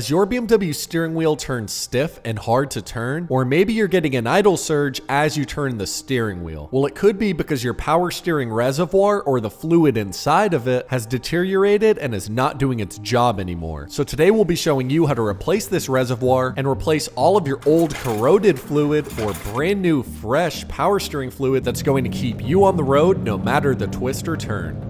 Has your BMW steering wheel turned stiff and hard to turn? Or maybe you're getting an idle surge as you turn the steering wheel. Well, it could be because your power steering reservoir or the fluid inside of it has deteriorated and is not doing its job anymore. So today we'll be showing you how to replace this reservoir and replace all of your old corroded fluid for brand new fresh power steering fluid that's going to keep you on the road no matter the twist or turn.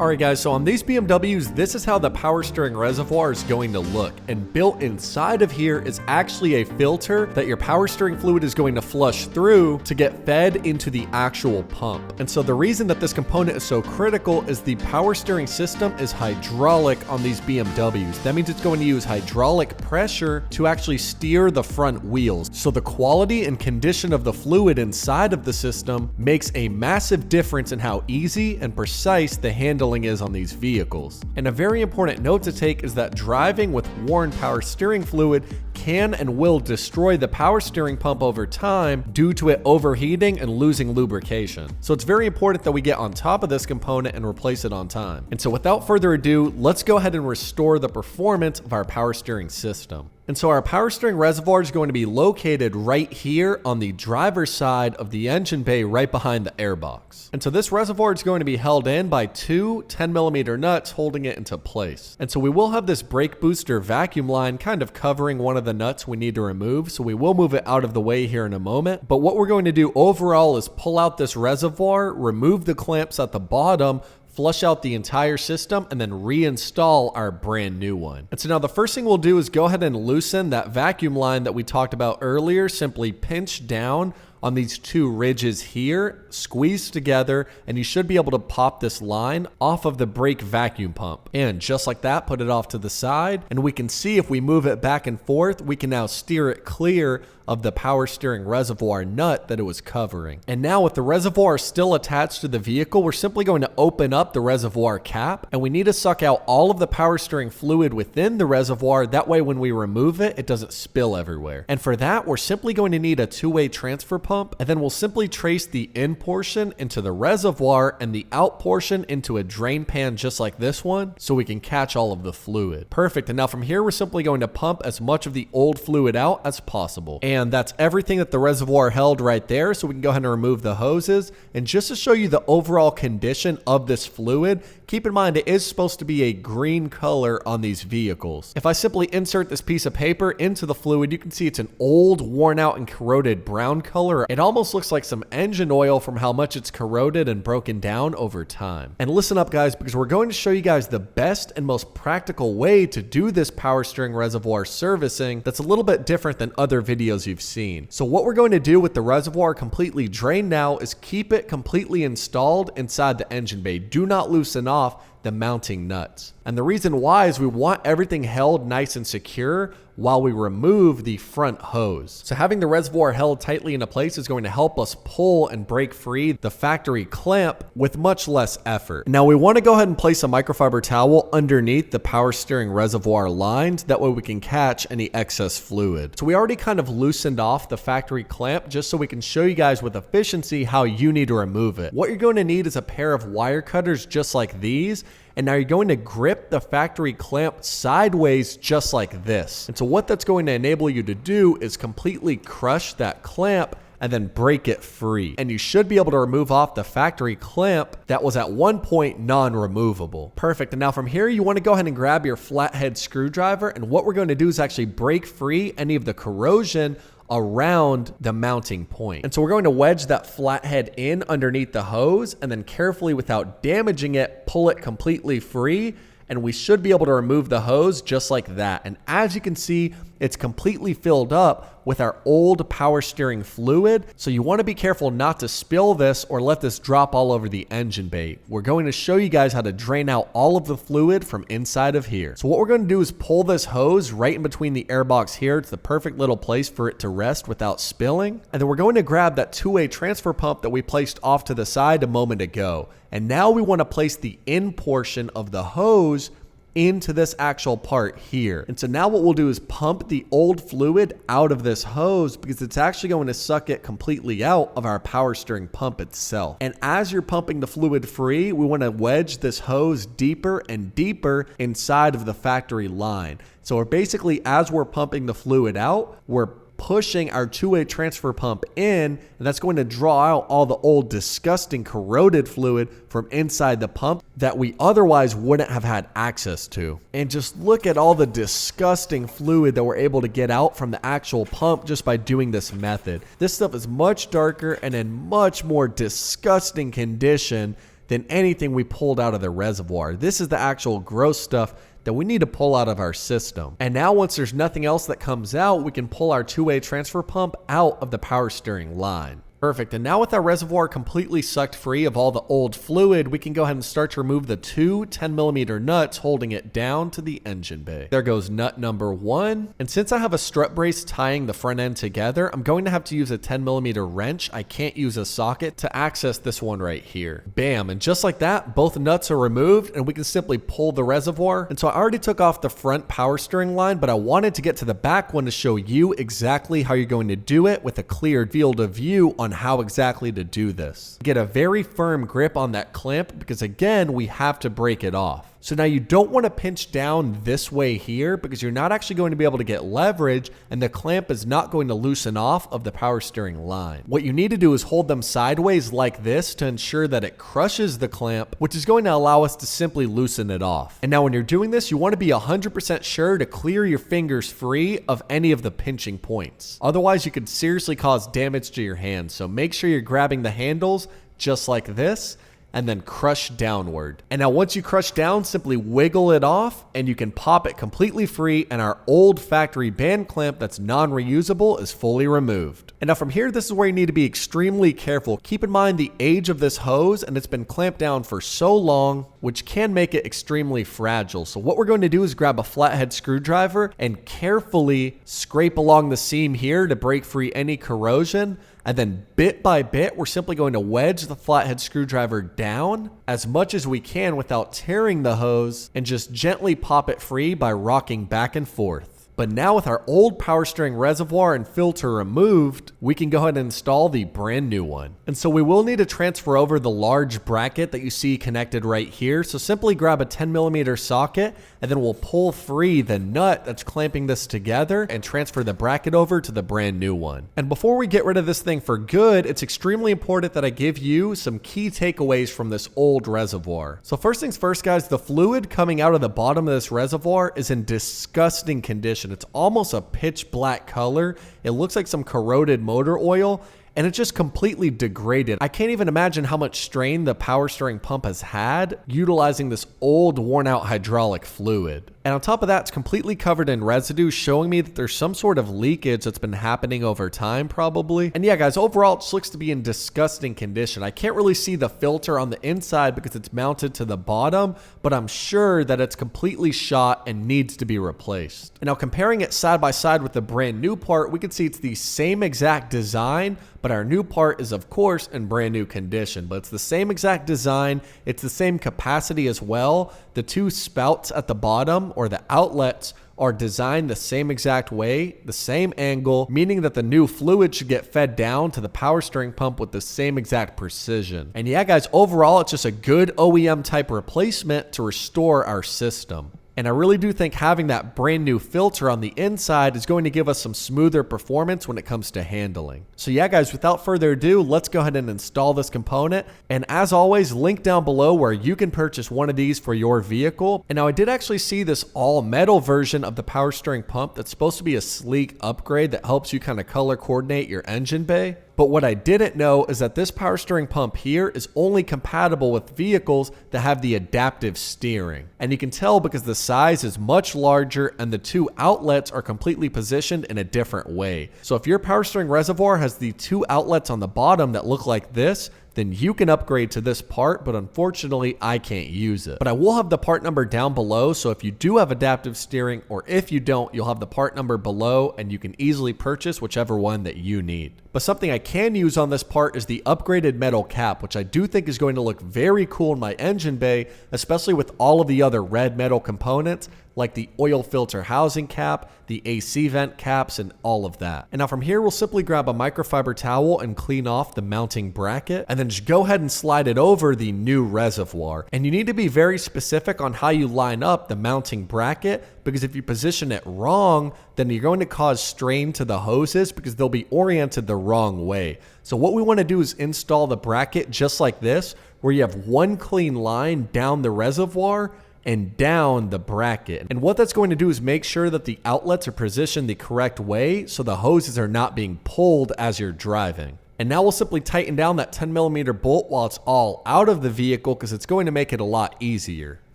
Alright guys, so on these BMWs, this is how the power steering reservoir is going to look. And built inside of here is actually a filter that your power steering fluid is going to flush through to get fed into the actual pump. And so the reason that this component is so critical is the power steering system is hydraulic on these BMWs. That means it's going to use hydraulic pressure to actually steer the front wheels. So the quality and condition of the fluid inside of the system makes a massive difference in how easy and precise the handling is on these vehicles. And a very important note to take is that driving with worn power steering fluid can and will destroy the power steering pump over time due to it overheating and losing lubrication. So it's very important that we get on top of this component and replace it on time. And so without further ado, let's go ahead and restore the performance of our power steering system. And so our power steering reservoir is going to be located right here on the driver's side of the engine bay right behind the airbox. And so this reservoir is going to be held in by two 10mm nuts holding it into place. And so we will have this brake booster vacuum line kind of covering one of the nuts we need to remove. So we will move it out of the way here in a moment. But what we're going to do overall is pull out this reservoir, remove the clamps at the bottom, flush out the entire system, and then reinstall our brand new one. And so now the first thing we'll do is go ahead and loosen that vacuum line that we talked about earlier. Simply pinch down on these two ridges here, squeeze together, and you should be able to pop this line off of the brake vacuum pump. And just like that, put it off to the side, and we can see if we move it back and forth, we can now steer it clear of the power steering reservoir nut that it was covering. And now with the reservoir still attached to the vehicle, we're simply going to open up the reservoir cap, and we need to suck out all of the power steering fluid within the reservoir. That way when we remove it, it doesn't spill everywhere. And for that, we're simply going to need a two-way transfer pump, and then we'll simply trace the in portion into the reservoir and the out portion into a drain pan just like this one, so we can catch all of the fluid. Perfect. And now from here, we're simply going to pump as much of the old fluid out as possible. And that's everything that the reservoir held right there, so we can go ahead and remove the hoses. And just to show you the overall condition of this fluid, keep in mind it is supposed to be a green color on these vehicles. If I simply insert this piece of paper into the fluid, you can see it's an old, worn out, and corroded brown color. It almost looks like some engine oil from how much it's corroded and broken down over time. And listen up guys, because we're going to show you guys the best and most practical way to do this power steering reservoir servicing that's a little bit different than other videos you've seen. So what we're going to do with the reservoir completely drained now is keep it completely installed inside the engine bay. Do not loosen off the mounting nuts. And the reason why is we want everything held nice and secure while we remove the front hose. So having the reservoir held tightly into place is going to help us pull and break free the factory clamp with much less effort. Now we want to go ahead and place a microfiber towel underneath the power steering reservoir lines. That way we can catch any excess fluid. So we already kind of loosened off the factory clamp just so we can show you guys with efficiency how you need to remove it. What you're going to need is a pair of wire cutters just like these. And now you're going to grip the factory clamp sideways just like this. And so what that's going to enable you to do is completely crush that clamp and then break it free. And you should be able to remove off the factory clamp that was at one point non-removable. Perfect. And now from here, you want to go ahead and grab your flathead screwdriver. And what we're going to do is actually break free any of the corrosion around the mounting point. And so we're going to wedge that flathead in underneath the hose and then carefully, without damaging it, pull it completely free. And we should be able to remove the hose just like that. And as you can see, it's completely filled up with our old power steering fluid. So you want to be careful not to spill this or let this drop all over the engine bay. We're going to show you guys how to drain out all of the fluid from inside of here. So what we're going to do is pull this hose right in between the airbox here. It's the perfect little place for it to rest without spilling. And then we're going to grab that two-way transfer pump that we placed off to the side a moment ago. And now we want to place the in portion of the hose into this actual part here. And so now what we'll do is pump the old fluid out of this hose because it's actually going to suck it completely out of our power steering pump itself. And as you're pumping the fluid free, we want to wedge this hose deeper and deeper inside of the factory line. So we're basically, as we're pumping the fluid out, we're pushing our two-way transfer pump in, and that's going to draw out all the old disgusting corroded fluid from inside the pump that we otherwise wouldn't have had access to. And just look at all the disgusting fluid that we're able to get out from the actual pump just by doing this method. This stuff is much darker and in much more disgusting condition than anything we pulled out of the reservoir. This is the actual gross stuff that we need to pull out of our system. And now once there's nothing else that comes out, we can pull our two-way transfer pump out of the power steering line. Perfect. And now with our reservoir completely sucked free of all the old fluid, we can go ahead and start to remove the two 10mm nuts holding it down to the engine bay. There goes nut number 1. And since I have a strut brace tying the front end together, I'm going to have to use a 10mm wrench. I can't use a socket to access this one right here. Bam. And just like that, both nuts are removed and we can simply pull the reservoir. And so I already took off the front power steering line, but I wanted to get to the back one to show you exactly how you're going to do it with a clear field of view on how exactly to do this. Get a very firm grip on that clamp because again, we have to break it off. So now you don't want to pinch down this way here because you're not actually going to be able to get leverage and the clamp is not going to loosen off of the power steering line. What you need to do is hold them sideways like this to ensure that it crushes the clamp, which is going to allow us to simply loosen it off. And now when you're doing this, you want to be 100% sure to clear your fingers free of any of the pinching points. Otherwise, you could seriously cause damage to your hands. So make sure you're grabbing the handles just like this and then crush downward. And now once you crush down, simply wiggle it off and you can pop it completely free and our old factory band clamp that's non-reusable is fully removed. And now from here, this is where you need to be extremely careful. Keep in mind the age of this hose and it's been clamped down for so long, which can make it extremely fragile. So what we're going to do is grab a flathead screwdriver and carefully scrape along the seam here to break free any corrosion. And then bit by bit, we're simply going to wedge the flathead screwdriver down as much as we can without tearing the hose and just gently pop it free by rocking back and forth. But now with our old power steering reservoir and filter removed, we can go ahead and install the brand new one. And so we will need to transfer over the large bracket that you see connected right here. So simply grab a 10mm socket and then we'll pull free the nut that's clamping this together and transfer the bracket over to the brand new one. And before we get rid of this thing for good, it's extremely important that I give you some key takeaways from this old reservoir. So first things first, guys, the fluid coming out of the bottom of this reservoir is in disgusting condition. It's almost a pitch black color. It looks like some corroded motor oil. And it's just completely degraded. I can't even imagine how much strain the power steering pump has had utilizing this old worn out hydraulic fluid. And on top of that, it's completely covered in residue, showing me that there's some sort of leakage that's been happening over time probably. And yeah, guys, overall, it just looks to be in disgusting condition. I can't really see the filter on the inside because it's mounted to the bottom, but I'm sure that it's completely shot and needs to be replaced. And now comparing it side by side with the brand new part, we can see it's the same exact design, but our new part is of course in brand new condition, but it's the same exact design. It's the same capacity as well. The two spouts at the bottom or the outlets are designed the same exact way, the same angle, meaning that the new fluid should get fed down to the power steering pump with the same exact precision. And yeah, guys, overall, it's just a good OEM type replacement to restore our system. And I really do think having that brand new filter on the inside is going to give us some smoother performance when it comes to handling. So yeah, guys, without further ado, let's go ahead and install this component. And as always, link down below where you can purchase one of these for your vehicle. And now I did actually see this all metal version of the power steering pump that's supposed to be a sleek upgrade that helps you kind of color coordinate your engine bay. But what I didn't know is that this power steering pump here is only compatible with vehicles that have the adaptive steering. And you can tell because the size is much larger and the two outlets are completely positioned in a different way. So if your power steering reservoir has the two outlets on the bottom that look like this, then you can upgrade to this part, but unfortunately I can't use it. But I will have the part number down below, so if you do have adaptive steering, or if you don't, you'll have the part number below and you can easily purchase whichever one that you need. But something I can use on this part is the upgraded metal cap, which I do think is going to look very cool in my engine bay, especially with all of the other red metal components like the oil filter housing cap, the AC vent caps, and all of that. And now from here, we'll simply grab a microfiber towel and clean off the mounting bracket, and then just go ahead and slide it over the new reservoir. And you need to be very specific on how you line up the mounting bracket, because if you position it wrong, then you're going to cause strain to the hoses because they'll be oriented the wrong way. So what we want to do is install the bracket just like this, where you have one clean line down the reservoir and down the bracket. And what that's going to do is make sure that the outlets are positioned the correct way so the hoses are not being pulled as you're driving. And now we'll simply tighten down that 10mm bolt while it's all out of the vehicle, because it's going to make it a lot easier.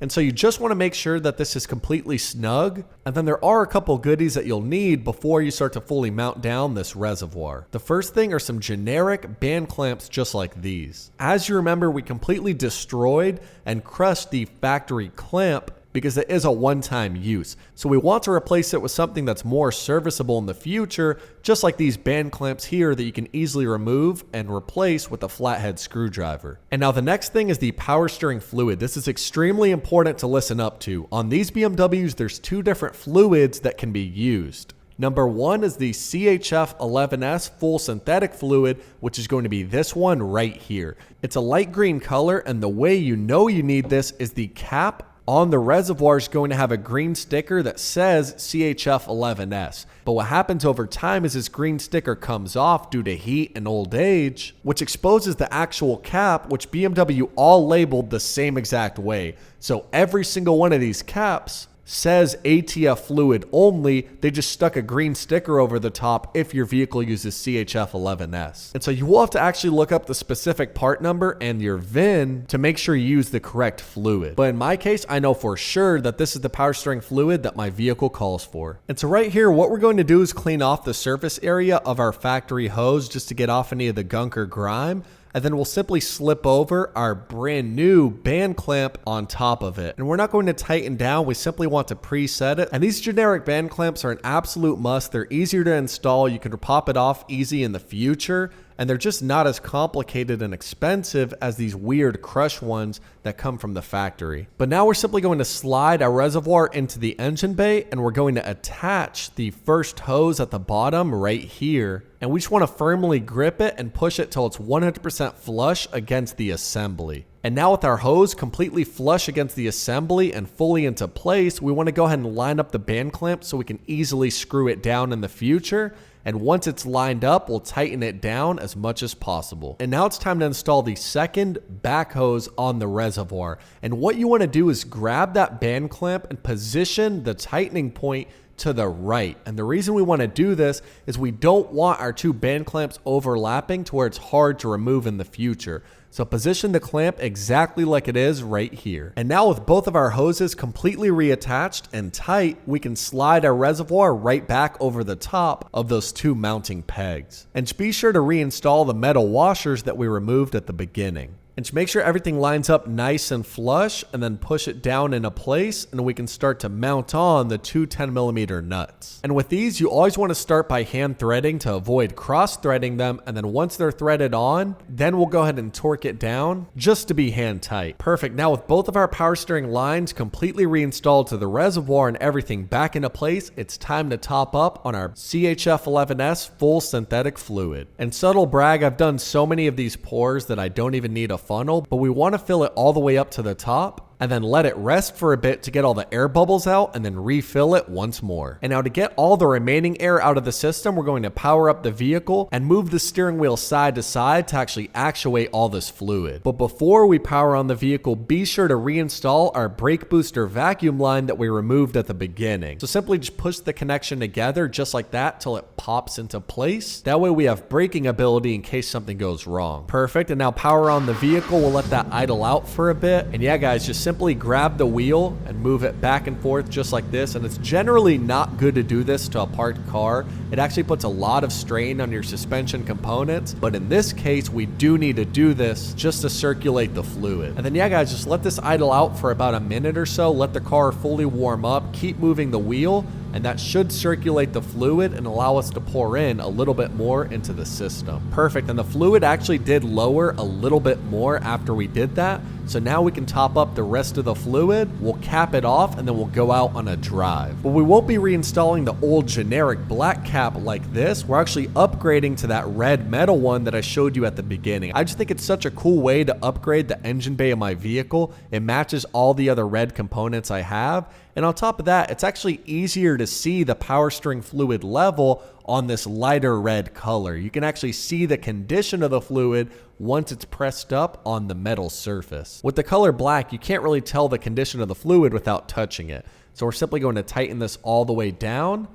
And so you just want to make sure that this is completely snug, and then there are a couple goodies that you'll need before you start to fully mount down this reservoir. The first thing are some generic band clamps just like these. As you remember, we completely destroyed and crushed the factory clamp because it is a one-time use. So we want to replace it with something that's more serviceable in the future, just like these band clamps here that you can easily remove and replace with a flathead screwdriver. And now the next thing is the power steering fluid. This is extremely important to listen up to. On these BMWs, there's two different fluids that can be used. Number one is the CHF 11S full synthetic fluid, which is going to be this one right here. It's a light green color, and the way you know you need this is the cap on the reservoir is going to have a green sticker that says CHF 11S. But what happens over time is this green sticker comes off due to heat and old age, which exposes the actual cap, which BMW all labeled the same exact way. So every single one of these caps says ATF fluid only. They just stuck a green sticker over the top if your vehicle uses CHF 11S. And so you will have to actually look up the specific part number and your VIN to make sure you use the correct fluid. But in my case, I know for sure that this is the power steering fluid that my vehicle calls for. And so right here, what we're going to do is clean off the surface area of our factory hose just to get off any of the gunk or grime. And then we'll simply slip over our brand new band clamp on top of it. And we're not going to tighten down, we simply want to preset it. And these generic band clamps are an absolute must. They're easier to install, you can pop it off easy in the future, and they're just not as complicated and expensive as these weird crush ones that come from the factory. But now we're simply going to slide our reservoir into the engine bay, and we're going to attach the first hose at the bottom right here. And we just want to firmly grip it and push it till it's 100% flush against the assembly. And now with our hose completely flush against the assembly and fully into place, we want to go ahead and line up the band clamp so we can easily screw it down in the future. And once it's lined up, we'll tighten it down as much as possible. And now it's time to install the second back hose on the reservoir. And what you want to do is grab that band clamp and position the tightening point to the right. And the reason we want to do this is we don't want our two band clamps overlapping to where it's hard to remove in the future. So position the clamp exactly like it is right here. And now with both of our hoses completely reattached and tight, we can slide our reservoir right back over the top of those two mounting pegs. And just be sure to reinstall the metal washers that we removed at the beginning. And just make sure everything lines up nice and flush, and then push it down into place, and we can start to mount on the two 10mm nuts. And with these, you always want to start by hand threading to avoid cross threading them, and then once they're threaded on, then we'll go ahead and torque it down just to be hand tight. Perfect. Now with both of our power steering lines completely reinstalled to the reservoir and everything back into place, it's time to top up on our CHF 11S full synthetic fluid. And subtle brag, I've done so many of these pours that I don't even need a funnel, but we want to fill it all the way up to the top and then let it rest for a bit to get all the air bubbles out and then refill it once more. And now to get all the remaining air out of the system, we're going to power up the vehicle and move the steering wheel side to side to actually actuate all this fluid. But before we power on the vehicle, be sure to reinstall our brake booster vacuum line that we removed at the beginning. So simply just push the connection together just like that till it pops into place. That way we have braking ability in case something goes wrong. Perfect. And now power on the vehicle. We'll let that idle out for a bit. And yeah guys, just simply grab the wheel and move it back and forth just like this. And it's generally not good to do this to a parked car. It actually puts a lot of strain on your suspension components. But in this case, we do need to do this just to circulate the fluid. And then yeah guys, just let this idle out for about a minute or so. Let the car fully warm up. Keep moving the wheel, and that should circulate the fluid and allow us to pour in a little bit more into the system. Perfect, and the fluid actually did lower a little bit more after we did that. So now we can top up the rest of the fluid, we'll cap it off, and then we'll go out on a drive. But we won't be reinstalling the old generic black cap like this. We're actually upgrading to that red metal one that I showed you at the beginning. I just think it's such a cool way to upgrade the engine bay of my vehicle. It matches all the other red components I have. And on top of that, it's actually easier to see the power steering fluid level on this lighter red color. You can actually see the condition of the fluid once it's pressed up on the metal surface. With the color black, you can't really tell the condition of the fluid without touching it. So we're simply going to tighten this all the way down,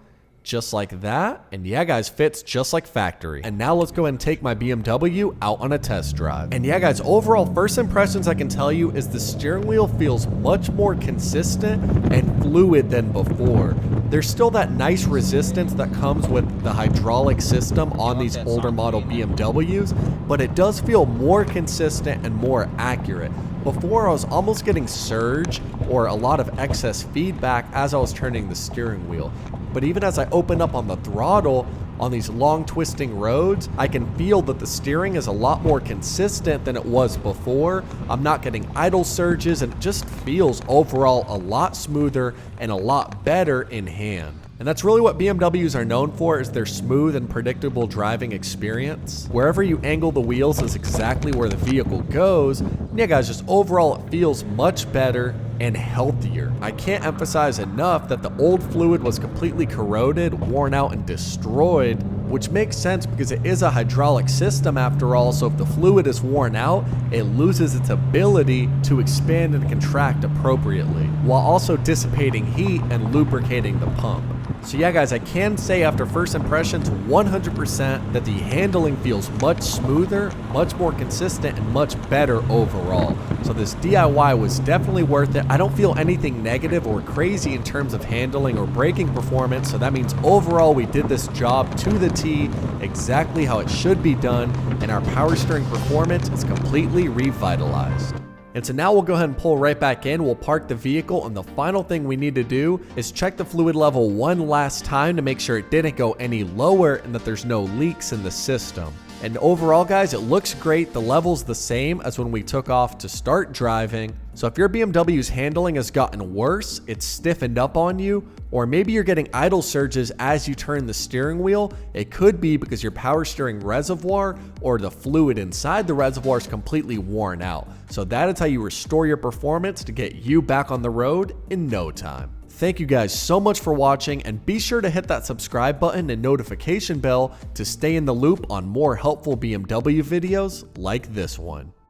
just like that. And yeah guys, fits just like factory. And now let's go ahead and take my BMW out on a test drive. And yeah guys, overall first impressions I can tell you is the steering wheel feels much more consistent and fluid than before. There's still that nice resistance that comes with the hydraulic system on these older model BMWs, but it does feel more consistent and more accurate. Before, I was almost getting surge or a lot of excess feedback as I was turning the steering wheel. But even as I open up on the throttle on these long twisting roads, I can feel that the steering is a lot more consistent than it was before. I'm not getting idle surges, and it just feels overall a lot smoother and a lot better in hand. And that's really what BMWs are known for, is their smooth and predictable driving experience. Wherever you angle the wheels is exactly where the vehicle goes. And yeah guys, just overall it feels much better and healthier. I can't emphasize enough that the old fluid was completely corroded, worn out, and destroyed, which makes sense because it is a hydraulic system after all. So if the fluid is worn out, it loses its ability to expand and contract appropriately, while also dissipating heat and lubricating the pump. So yeah guys, I can say after first impressions 100% that the handling feels much smoother, much more consistent, and much better overall. So this DIY was definitely worth it. I don't feel anything negative or crazy in terms of handling or braking performance, so that means overall we did this job to the T, exactly how it should be done, and our power steering performance is completely revitalized. And so now we'll go ahead and pull right back in. We'll park the vehicle, and the final thing we need to do is check the fluid level one last time to make sure it didn't go any lower and that there's no leaks in the system. And overall guys, it looks great. The level's the same as when we took off to start driving. So if your BMW's handling has gotten worse, it's stiffened up on you, or maybe you're getting idle surges as you turn the steering wheel, it could be because your power steering reservoir or the fluid inside the reservoir is completely worn out. So that is how you restore your performance to get you back on the road in no time. Thank you guys so much for watching, and be sure to hit that subscribe button and notification bell to stay in the loop on more helpful BMW videos like this one.